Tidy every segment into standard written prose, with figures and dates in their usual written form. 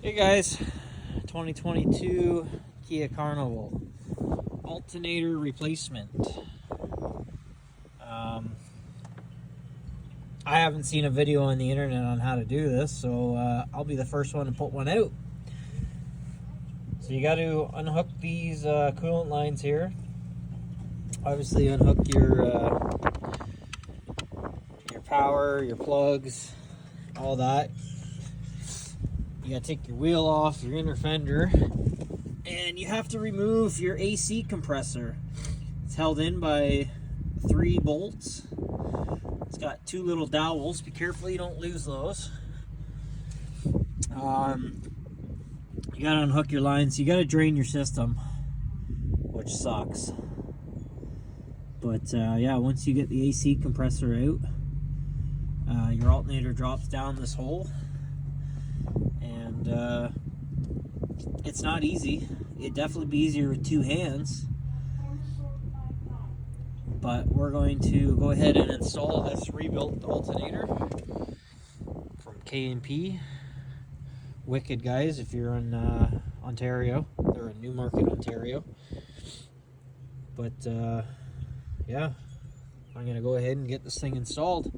Hey guys, 2022 Kia Carnival alternator replacement. I haven't seen a video on the internet on how to do this, so I'll be the first one to put one out. So you got to unhook these coolant lines here. Obviously unhook your power, your plugs, all that. You gotta take your wheel off, your inner fender, and you have to remove your AC compressor. It's held in by 3 bolts. It's got 2 little dowels. Be careful you don't lose those. You gotta unhook your lines. You gotta drain your system, which sucks. But yeah, once you get the AC compressor out, your alternator drops down this hole. And it's not easy. It'd definitely be easier with 2 hands, but we're going to go ahead and install this rebuilt alternator from K&P. Wicked guys, if you're in Ontario. They're in Newmarket, Ontario. But yeah, I'm gonna go ahead and get this thing installed.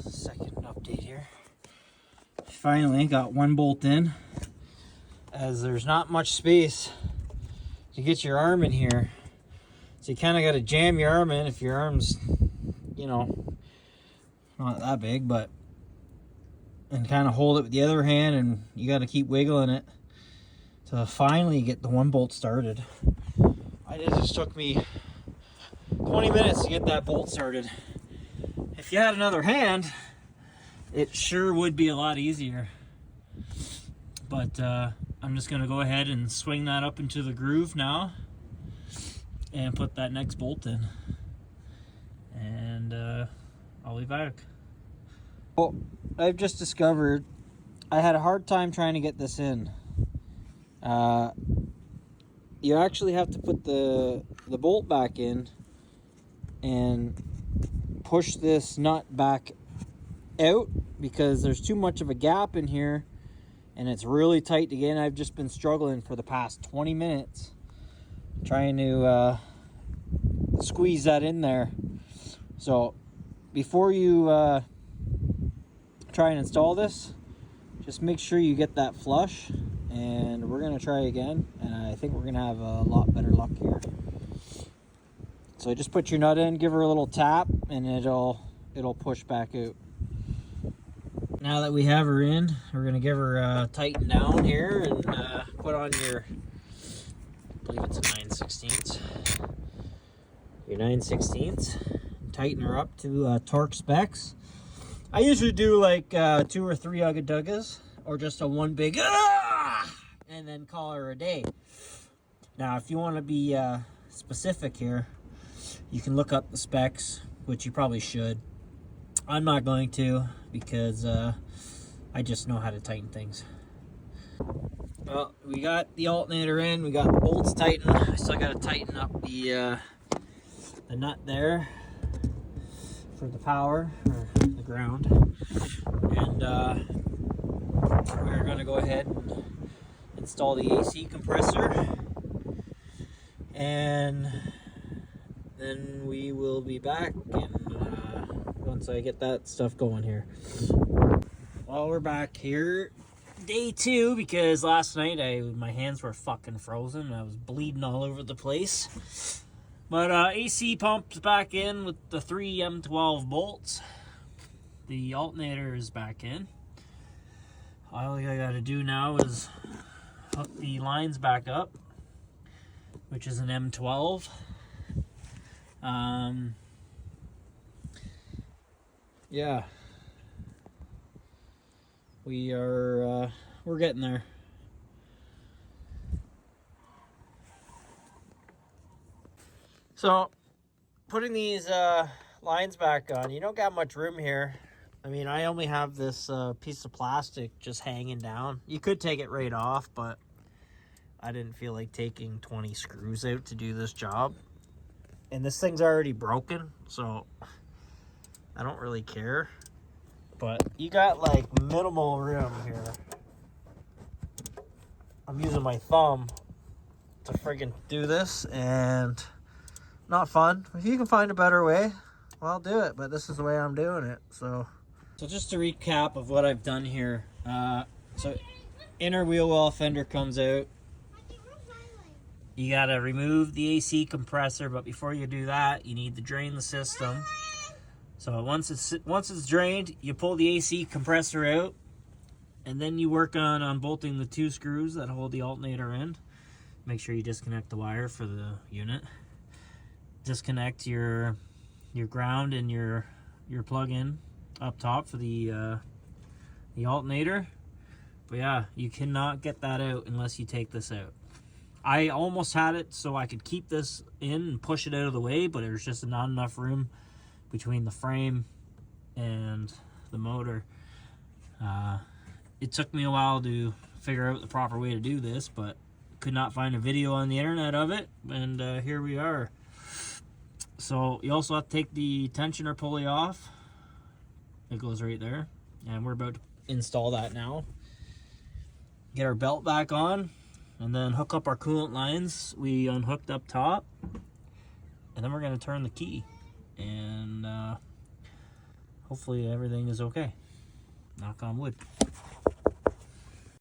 Second update here. Finally got 1 bolt in, as there's not much space to get your arm in here, so you kind of got to jam your arm in if your arm's, you know, not that big, but, and kind of hold it with the other hand, and you got to keep wiggling it to finally get the 1 bolt started. It just took me 20 minutes to get that bolt started. If you had another hand, it sure would be a lot easier. But I'm just going to go ahead and swing that up into the groove now and put that next bolt in. And I'll be back. Well, I've just discovered I had a hard time trying to get this in. You actually have to put the bolt back in and push this nut back out, because there's too much of a gap in here and it's really tight to get in. I've just been struggling for the past 20 minutes trying to squeeze that in there. So before you try and install this, just make sure you get that flush, and we're gonna try again, and I think we're gonna have a lot better luck here. So just put your nut in, give her a little tap, and it'll push back out. Now that we have her in, we're going to give her tighten down here and put on your, I believe it's a 9/16. Your 9/16. Tighten her up to torque specs. I usually do like 2 or 3 ugga-duggas, or just a 1 big and then call her a day. Now, if you want to be specific here, you can look up the specs, which you probably should. I'm not going to, because I just know how to tighten things. Well, we got the alternator in, we got the bolts tightened. I still got to tighten up the nut there for the power, or the ground. And we're going to go ahead and install the AC compressor, and then we will be back once I get that stuff going here. Well, we're back here, day 2, because last night my hands were fucking frozen. I was bleeding all over the place. But AC pump's back in with the 3 M12 bolts. The alternator is back in. All I gotta do now is hook the lines back up, which is an M12. Yeah, we're getting there. So putting these lines back on, you don't got much room here. I mean, I only have this piece of plastic just hanging down. You could take it right off, but I didn't feel like taking 20 screws out to do this job. And this thing's already broken, so I don't really care. But you got like minimal room here. I'm using my thumb to friggin' do this, and not fun. If you can find a better way, well, do it, but this is the way I'm doing it. So just to recap of what I've done here. So inner wheel well fender comes out. You gotta remove the AC compressor, but before you do that, you need to drain the system. So once it's drained, you pull the AC compressor out, and then you work on unbolting the 2 screws that hold the alternator in. Make sure you disconnect the wire for the unit. Disconnect your ground and your plug-in up top for the alternator. But yeah, you cannot get that out unless you take this out. I almost had it so I could keep this in and push it out of the way, but there's just not enough room between the frame and the motor. It took me a while to figure out the proper way to do this, but could not find a video on the internet of it, and here we are. So you also have to take the tensioner pulley off. It goes right there, and we're about to install that now. Get our belt back on, and then hook up our coolant lines we unhooked up top, and then we're going to turn the key, and hopefully everything is okay. Knock on wood.